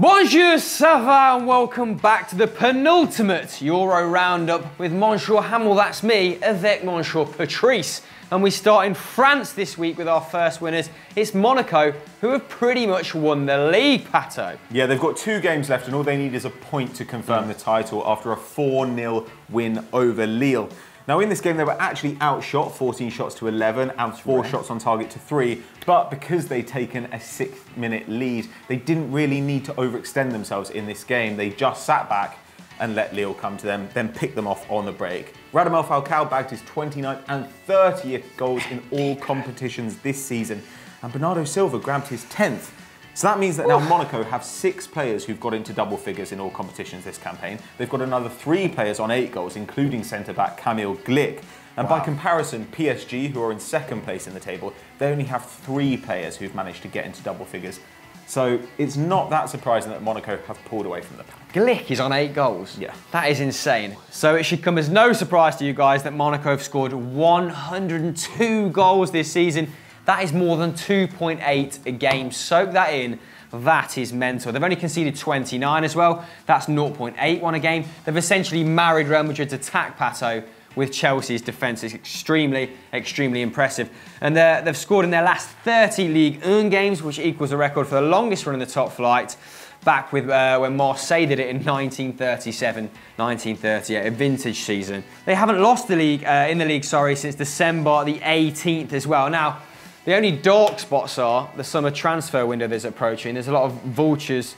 Bonjour, ça va, and welcome back to the penultimate Euro roundup with Monsieur Hamel, that's me, avec Monsieur Patrice. And we start in France this week with our first winners. It's Monaco, who have pretty much won the league, Pato. Yeah, they've got 2 games left and all they need is a point to confirm the title after a 4-0 win over Lille. Now in this game they were actually outshot 14 shots to 11 and 4 shots on target to 3, but because they'd taken a 6-minute lead, they didn't really need to overextend themselves in this game. They just sat back and let Lille come to them, then pick them off on the break. Radamel Falcao bagged his 29th and 30th goals in all competitions this season, and Bernardo Silva grabbed his 10th. So that means that now Monaco have 6 players who've got into double figures in all competitions this campaign. They've got another 3 players on 8 goals, including centre-back Camille Glick. And by comparison, PSG, who are in 2nd place in the table, they only have 3 players who've managed to get into double figures. So it's not that surprising that Monaco have pulled away from the pack. Glick is on 8 goals. Yeah. That is insane. So it should come as no surprise to you guys that Monaco have scored 102 goals this season. That is more than 2.8 a game. Soak that in. That is mental. They've only conceded 29 as well. That's 0.81 a game. They've essentially married Real Madrid's attack, Pato, with Chelsea's defence. It's extremely, extremely impressive. And they've scored in their last 30 Ligue 1 games, which equals a record for the longest run in the top flight, back with when Marseille did it in 1937, 1938, a vintage season. They haven't lost the league in the league, since December the 18th as well. Now, the only dark spots are the summer transfer window that's approaching. There's a lot of vultures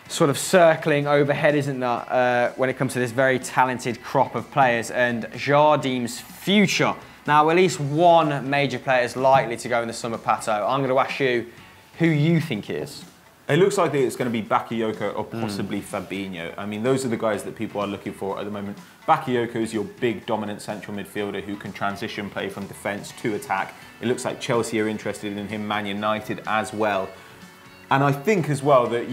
sort of circling overhead, isn't there, when it comes to this very talented crop of players and Jardim's future. Now, at least one major player is likely to go in the summer, Pato. I'm going to ask you who you think is. It looks like it's going to be Bakayoko or possibly Fabinho. I mean, those are the guys that people are looking for at the moment. Bakayoko is your big, dominant central midfielder who can transition play from defence to attack. It looks like Chelsea are interested in him, Man United as well. And I think as well that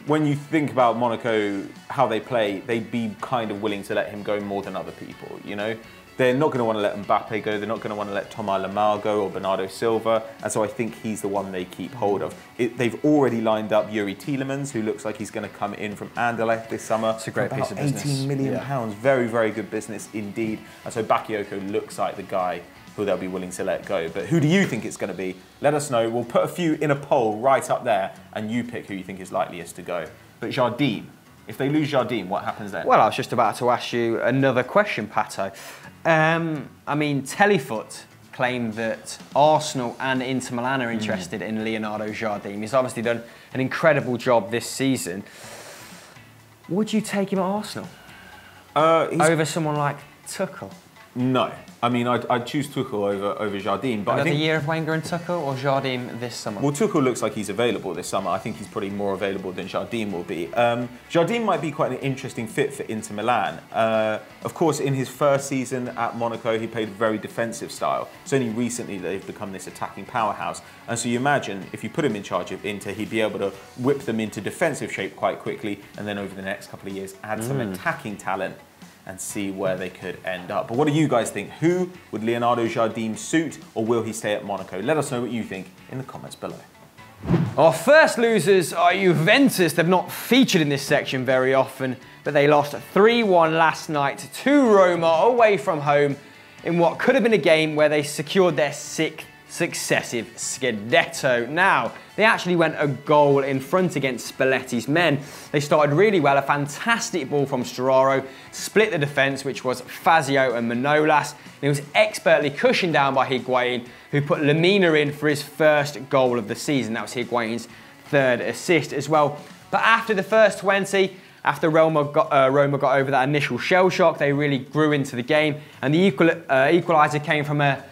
when you think about Monaco, how they play, they'd be kind of willing to let him go more than other people, you know? They're not going to want to let Mbappe go, they're not going to want to let Thomas Lemar go or Bernardo Silva, and so I think he's the one they keep hold of. They've already lined up Yuri Tielemans, who looks like he's going to come in from Anderlecht this summer. It's a great piece of business. £18 million, very, very good business indeed. And so Bakayoko looks like the guy who they'll be willing to let go. But who do you think it's going to be? Let us know. We'll put a few in a poll right up there, and you pick who you think is likeliest to go. But Jardim, if they lose Jardim, what happens then? Well, I was just about to ask you another question, Pato. I mean, Telefoot claimed that Arsenal and Inter Milan are interested in Leonardo Jardim. He's obviously done an incredible job this season. Would you take him at Arsenal? Over someone like Tuchel? No. I mean, I'd choose Tuchel over Jardim. But Another I think year of Wenger and Tuchel, or Jardim this summer? Well, Tuchel looks like he's available this summer. I think he's probably more available than Jardim will be. Jardim might be quite an interesting fit for Inter Milan. Of course, in his first season at Monaco, he played a very defensive style. It's only recently that they've become this attacking powerhouse. And so you imagine, if you put him in charge of Inter, he'd be able to whip them into defensive shape quite quickly, and then over the next couple of years, add some attacking talent and see where they could end up. But what do you guys think? Who would Leonardo Jardim suit, or will he stay at Monaco? Let us know what you think in the comments below. Our first losers are Juventus. They've not featured in this section very often, but they lost 3-1 last night to Roma away from home in what could have been a game where they secured their 6th successive Scudetto. Now, they actually went a goal in front against Spalletti's men. They started really well, a fantastic ball from Storaro, split the defence, which was Fazio and Manolas, and it was expertly cushioned down by Higuain, who put Lemina in for his first goal of the season. That was Higuain's 3rd assist as well. But after the first 20, after Roma got over that initial shell shock, they really grew into the game, and the equaliser came from a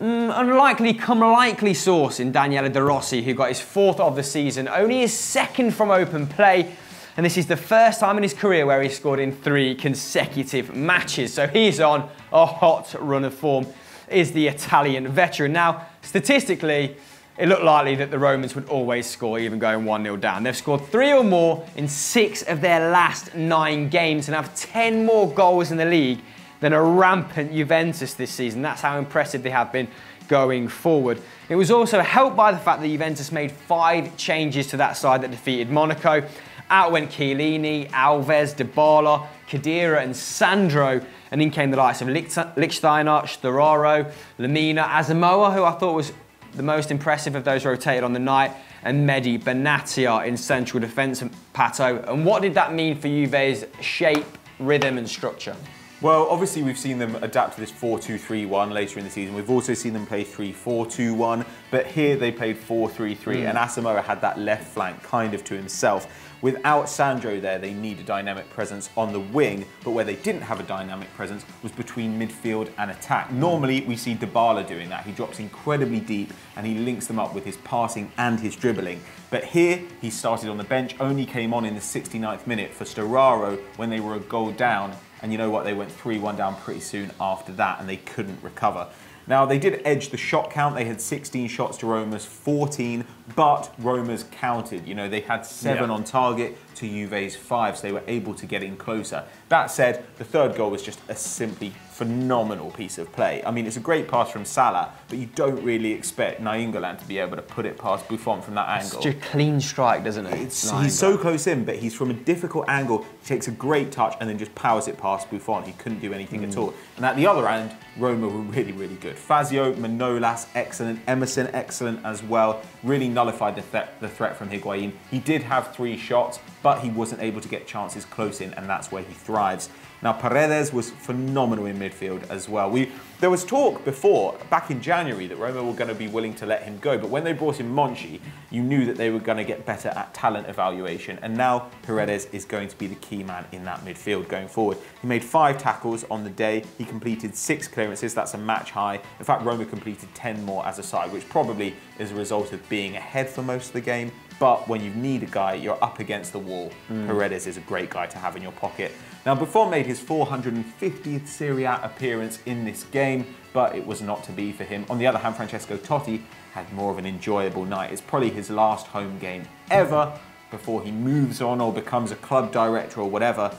unlikely come likely source in Daniele De Rossi, who got his 4th of the season, only his 2nd from open play, and this is the first time in his career where he scored in 3 consecutive matches. So he's on a hot run of form, is the Italian veteran. Now, statistically, it looked likely that the Romans would always score, even going 1-0 down. They've scored 3 or more in 6 of their last 9 games and have 10 more goals in the league than a rampant Juventus this season. That's how impressive they have been going forward. It was also helped by the fact that Juventus made 5 changes to that side that defeated Monaco. Out went Chiellini, Alves, Dybala, Khedira and Sandro, and in came the likes of Lichtsteiner, Storaro, Lamina, Asamoah, who I thought was the most impressive of those rotated on the night, and Mehdi Benatia in central defence, Pato. And what did that mean for Juve's shape, rhythm and structure? Well, obviously we've seen them adapt to this 4-2-3-1 later in the season. We've also seen them play 3-4-2-1, but here they played 4-3-3, and Asamoah had that left flank kind of to himself. Without Sandro there, they need a dynamic presence on the wing, but where they didn't have a dynamic presence was between midfield and attack. Normally, we see Dybala doing that. He drops incredibly deep and he links them up with his passing and his dribbling. But here, he started on the bench, only came on in the 69th minute for Storaro when they were a goal down. And you know what? They went 3-1 down pretty soon after that and they couldn't recover. Now, they did edge the shot count. They had 16 shots to Roma's 14, but Roma's counted. You know, they had 7 on target to Juve's 5, so they were able to get in closer. That said, the third goal was just a simply phenomenal piece of play. I mean, it's a great pass from Salah, but you don't really expect Nainggolan to be able to put it past Buffon from that angle. It's just a clean strike, doesn't it? He's so close in, but he's from a difficult angle. He takes a great touch and then just powers it past Buffon. He couldn't do anything at all. And at the other end, Roma were really, really good. Fazio, Manolas, excellent. Emerson, excellent as well. Really nullified the threat from Higuain. He did have 3 shots, but he wasn't able to get chances close in, and that's where he thrives. Now, Paredes was phenomenal in midfield as well. There was talk before, back in January, that Roma were going to be willing to let him go, but when they brought in Monchi, you knew that they were going to get better at talent evaluation, and now Paredes is going to be the key man in that midfield going forward. He made 5 tackles on the day, he completed 6 clearances, that's a match high. In fact, Roma completed 10 more as a side, which probably is a result of being ahead for most of the game, but when you need a guy, you're up against the wall. Paredes is a great guy to have in your pocket. Now, Buffon made his 450th Serie A appearance in this game, but it was not to be for him. On the other hand, Francesco Totti had more of an enjoyable night. It's probably his last home game ever before he moves on or becomes a club director or whatever.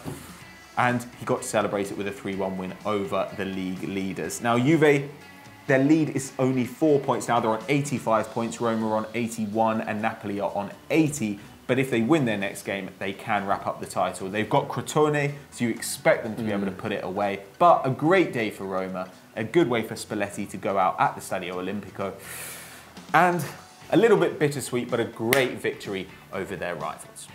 And he got to celebrate it with a 3-1 win over the league leaders. Now, Juve, their lead is only 4 points now. They're on 85 points. Roma are on 81 and Napoli are on 80. But if they win their next game, they can wrap up the title. They've got Crotone, so you expect them to be able to put it away. But a great day for Roma, a good way for Spalletti to go out at the Stadio Olimpico. And a little bit bittersweet, but a great victory over their rivals.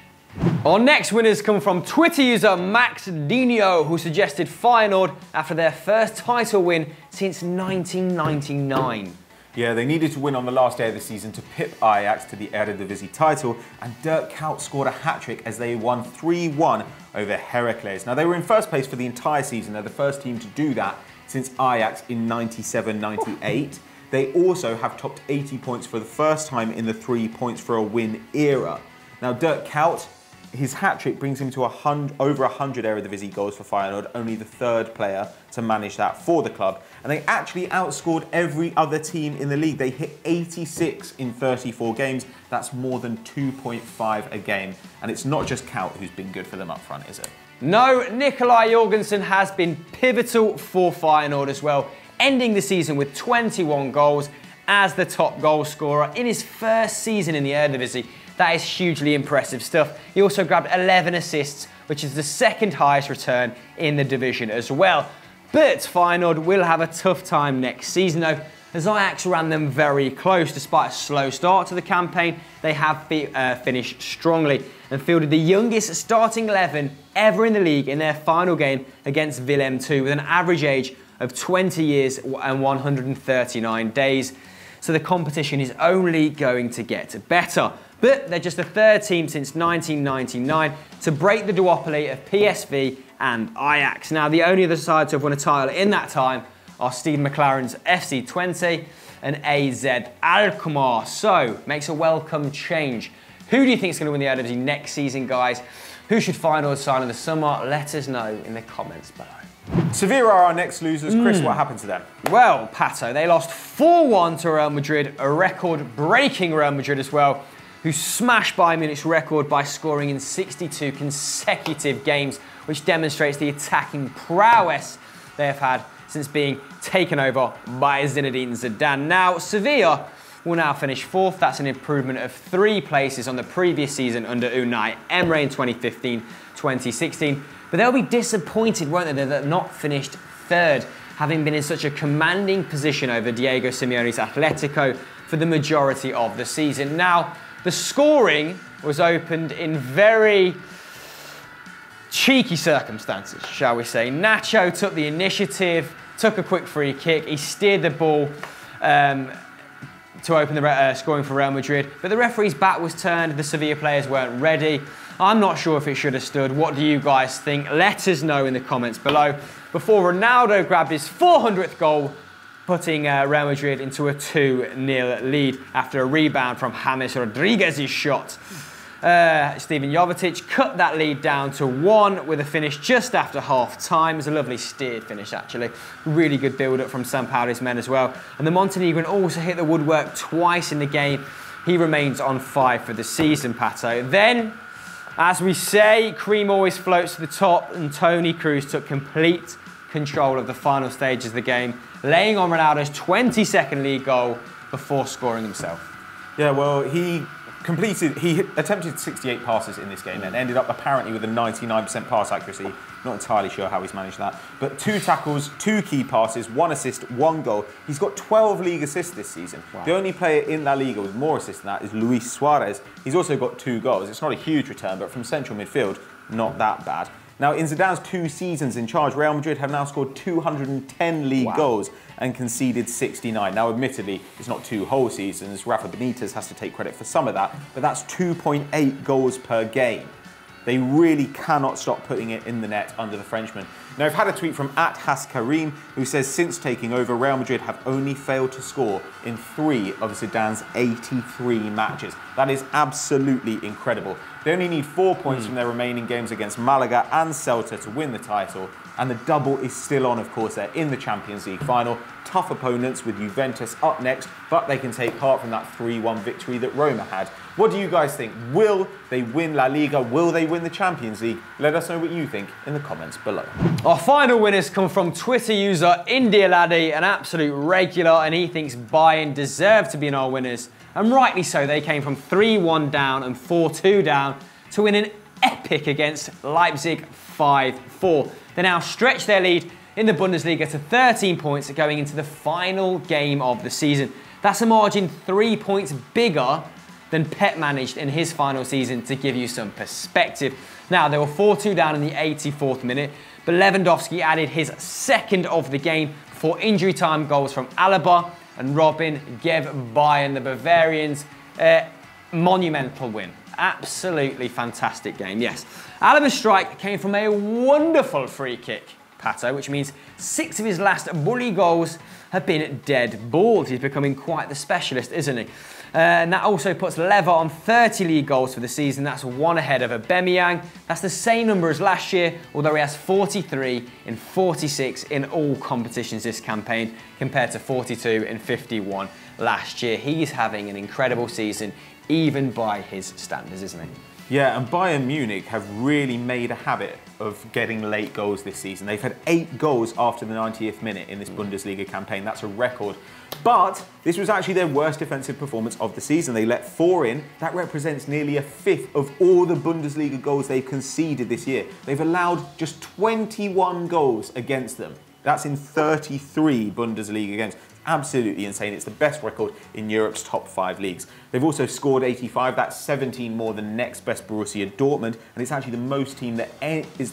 Our next winners come from Twitter user Max Dino, who suggested Feyenoord after their first title win since 1999. Yeah, they needed to win on the last day of the season to pip Ajax to the Eredivisie title, and Dirk Kuyt scored a hat-trick as they won 3-1 over Heracles. Now, they were in first place for the entire season. They're the first team to do that since Ajax in 97-98. They also have topped 80 points for the first time in the 3 points for a win era. Now, Dirk Kuyt, his hat-trick brings him to over 100 Eredivisie goals for Feyenoord, only the 3rd player to manage that for the club. And they actually outscored every other team in the league. They hit 86 in 34 games. That's more than 2.5 a game. And it's not just Kuyt who's been good for them up front, is it? No, Nikolai Jorgensen has been pivotal for Feyenoord as well, ending the season with 21 goals as the top goal scorer in his first season in the Eredivisie. That is hugely impressive stuff. He also grabbed 11 assists, which is the 2nd highest return in the division as well. But Feyenoord will have a tough time next season though, as Ajax ran them very close. Despite a slow start to the campaign, they have finished strongly and fielded the youngest starting 11 ever in the league in their final game against Willem II with an average age of 20 years and 139 days. So the competition is only going to get better. But they're just the 3rd team since 1999 to break the duopoly of PSV and Ajax. Now, the only other sides to have won a title in that time are Steve McLaren's FC Twente and AZ Alkmaar. So, makes a welcome change. Who do you think is going to win the Eredivisie next season, guys? Who should Feyenoord sign in the summer? Let us know in the comments below. Sevilla are our next losers. Chris, what happened to them? Well, Pato, they lost 4-1 to Real Madrid, a record-breaking Real Madrid as well, who smashed Bayern Munich's record by scoring in 62 consecutive games, which demonstrates the attacking prowess they have had since being taken over by Zinedine Zidane. Now, Sevilla, will now finish 4th. That's an improvement of 3 places on the previous season under Unai Emery in 2015-2016. But they'll be disappointed, won't they, that they're not finished 3rd, having been in such a commanding position over Diego Simeone's Atletico for the majority of the season. Now, the scoring was opened in very cheeky circumstances, shall we say. Nacho took the initiative, took a quick free kick. He steered the ball to open the scoring for Real Madrid, but the referee's back was turned. The Sevilla players weren't ready. I'm not sure if it should have stood. What do you guys think? Let us know in the comments below. Before Ronaldo grabbed his 400th goal, putting Real Madrid into a 2-0 lead after a rebound from James Rodriguez's shot. Steven Jovetic cut that lead down to 1 with a finish just after half-time. It was a lovely steered finish, actually. Really good build-up from Sampaoli's men as well. And the Montenegrin also hit the woodwork twice in the game. He remains on 5 for the season, Pato. Then, as we say, cream always floats to the top, and Toni Kroos took complete control of the final stages of the game, laying on Ronaldo's 22nd league goal before scoring himself. Yeah, well, he attempted 68 passes in this game and ended up apparently with a 99% pass accuracy. Not entirely sure how he's managed that. But 2 tackles, 2 key passes, 1 assist, 1 goal. He's got 12 league assists this season. Wow. The only player in La Liga with more assists than that is Luis Suarez. He's also got 2 goals. It's not a huge return, but from central midfield, not that bad. Now, in Zidane's 2 seasons in charge, Real Madrid have now scored 210 league goals and conceded 69. Now, admittedly, it's not 2 whole seasons. Rafa Benitez has to take credit for some of that, but that's 2.8 goals per game. They really cannot stop putting it in the net under the Frenchman. Now, I've had a tweet from @Haskarim who says since taking over, Real Madrid have only failed to score in 3 of Zidane's 83 matches. That is absolutely incredible. They only need 4 points from their remaining games against Malaga and Celta to win the title. And the double is still on, of course. They're in the Champions League final. Tough opponents with Juventus up next, but they can take heart from that 3-1 victory that Roma had. What do you guys think? Will they win La Liga? Will they win the Champions League? Let us know what you think in the comments below. Our final winners come from Twitter user India Laddie, an absolute regular, and he thinks Bayern deserve to be in our winners. And rightly so, they came from 3-1 down and 4-2 down to win an epic against Leipzig 5-4. They now stretch their lead in the Bundesliga to 13 points going into the final game of the season. That's a margin 3 points bigger than Pep managed in his final season, to give you some perspective. Now, they were 4-2 down in the 84th minute, but Lewandowski added his 2nd of the game before injury time goals from Alaba and Robin gave Bayern, the Bavarians, a monumental win. Absolutely fantastic game, yes. Alaba's strike came from a wonderful free kick, Pato, which means 6 of his last bully goals have been dead balls. He's becoming quite the specialist, isn't he? And that also puts Lever on 30 league goals for the season. That's 1 ahead of Aubameyang. That's the same number as last year, although he has 43 in 46 in all competitions this campaign, compared to 42 in 51 last year. He's having an incredible season, even by his standards, isn't he? Yeah, and Bayern Munich have really made a habit of getting late goals this season. They've had 8 goals after the 90th minute in this Bundesliga campaign. That's a record. But this was actually their worst defensive performance of the season. They let 4 in. That represents nearly a 1/5 of all the Bundesliga goals they've conceded this year. They've allowed just 21 goals against them. That's in 33 Bundesliga games. Absolutely insane. It's the best record in Europe's top 5 leagues. They've also scored 85. That's 17 more than next best Borussia Dortmund, and it's actually the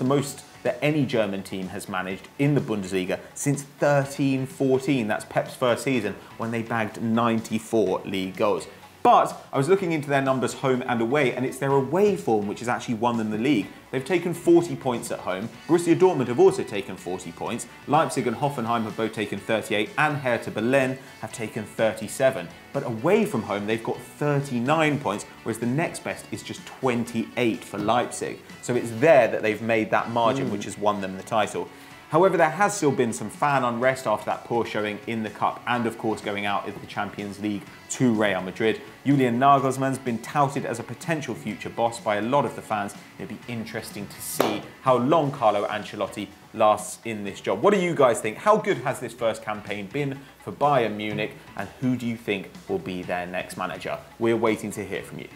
most that any German team has managed in the Bundesliga since 13-14. That's Pep's first season, when they bagged 94 league goals. But I was looking into their numbers home and away, and it's their away form which has actually won them the league. They've taken 40 points at home. Borussia Dortmund have also taken 40 points. Leipzig and Hoffenheim have both taken 38, and Hertha Berlin have taken 37. But away from home, they've got 39 points, whereas the next best is just 28 for Leipzig. So it's there that they've made that margin, which has won them the title. However, there has still been some fan unrest after that poor showing in the Cup and, of course, going out in the Champions League to Real Madrid. Julian Nagelsmann's been touted as a potential future boss by a lot of the fans. It'll be interesting to see how long Carlo Ancelotti lasts in this job. What do you guys think? How good has this first campaign been for Bayern Munich, and who do you think will be their next manager? We're waiting to hear from you.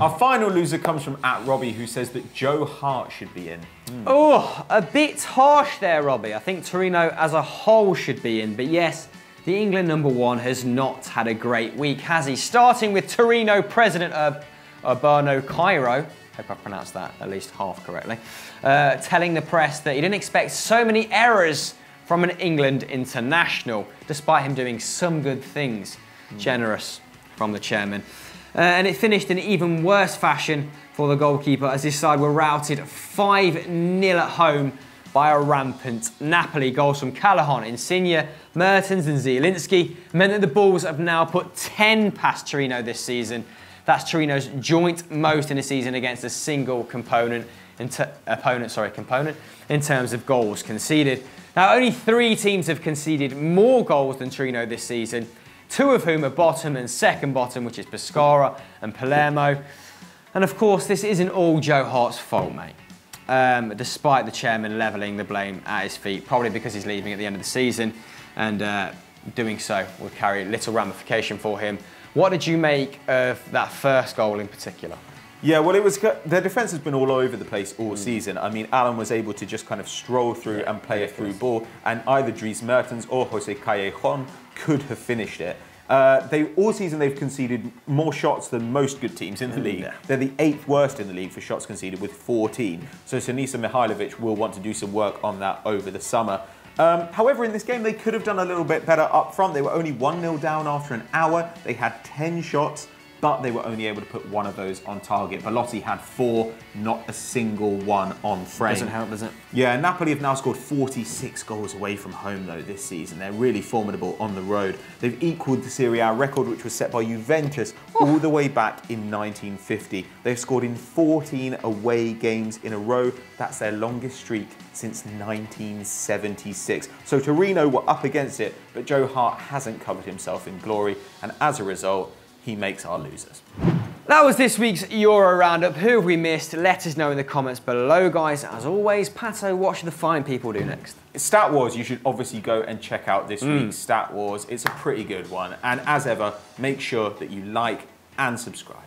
Our final loser comes from @Robbie, who says that Joe Hart should be in. Oh, a bit harsh there, Robbie. I think Torino as a whole should be in, but yes, the England #1 has not had a great week, has he? Starting with Torino president Urbano Cairo, hope I pronounced that at least half correctly, telling the press that he didn't expect so many errors from an England international, despite him doing some good things. Generous from the chairman. And it finished in even worse fashion for the goalkeeper, as his side were routed 5-0 at home by a rampant Napoli. Goals from Callahan, Insigne, Mertens and Zielinski meant that the Bulls have now put 10 past Torino this season. That's Torino's joint most in a season against a single opponent in terms of goals conceded. Now, only 3 teams have conceded more goals than Torino this season, 2 of whom are bottom and second bottom, which is Pescara and Palermo. And of course, this isn't all Joe Hart's fault, mate. Despite the chairman levelling the blame at his feet, probably because he's leaving at the end of the season, and doing so will carry little ramification for him. What did you make of that first goal in particular? Yeah, well, their defence has been all over the place all season. I mean, Alan was able to just kind of stroll through and play a through ball, and either Dries Mertens or Jose Callejon could have finished it. All season they've conceded more shots than most good teams in the league. Yeah. They're the 8th worst in the league for shots conceded with 14. So Sinisa Mihajlovic will want to do some work on that over the summer. However, in this game, they could have done a little bit better up front. They were only 1-0 down after an hour. They had 10 shots, but they were only able to put 1 of those on target. Belotti had 4, not a single one on frame. Doesn't help, does it? Yeah, Napoli have now scored 46 goals away from home, though, this season. They're really formidable on the road. They've equalled the Serie A record, which was set by Juventus all the way back in 1950. They've scored in 14 away games in a row. That's their longest streak since 1976. So Torino were up against it, but Joe Hart hasn't covered himself in glory, and as a result, he makes our losers. That was this week's Euro Roundup. Who have we missed? Let us know in the comments below, guys. As always, Pato, what should the fine people do next? Stat Wars, you should obviously go and check out this week's Stat Wars. It's a pretty good one. And as ever, make sure that you like and subscribe.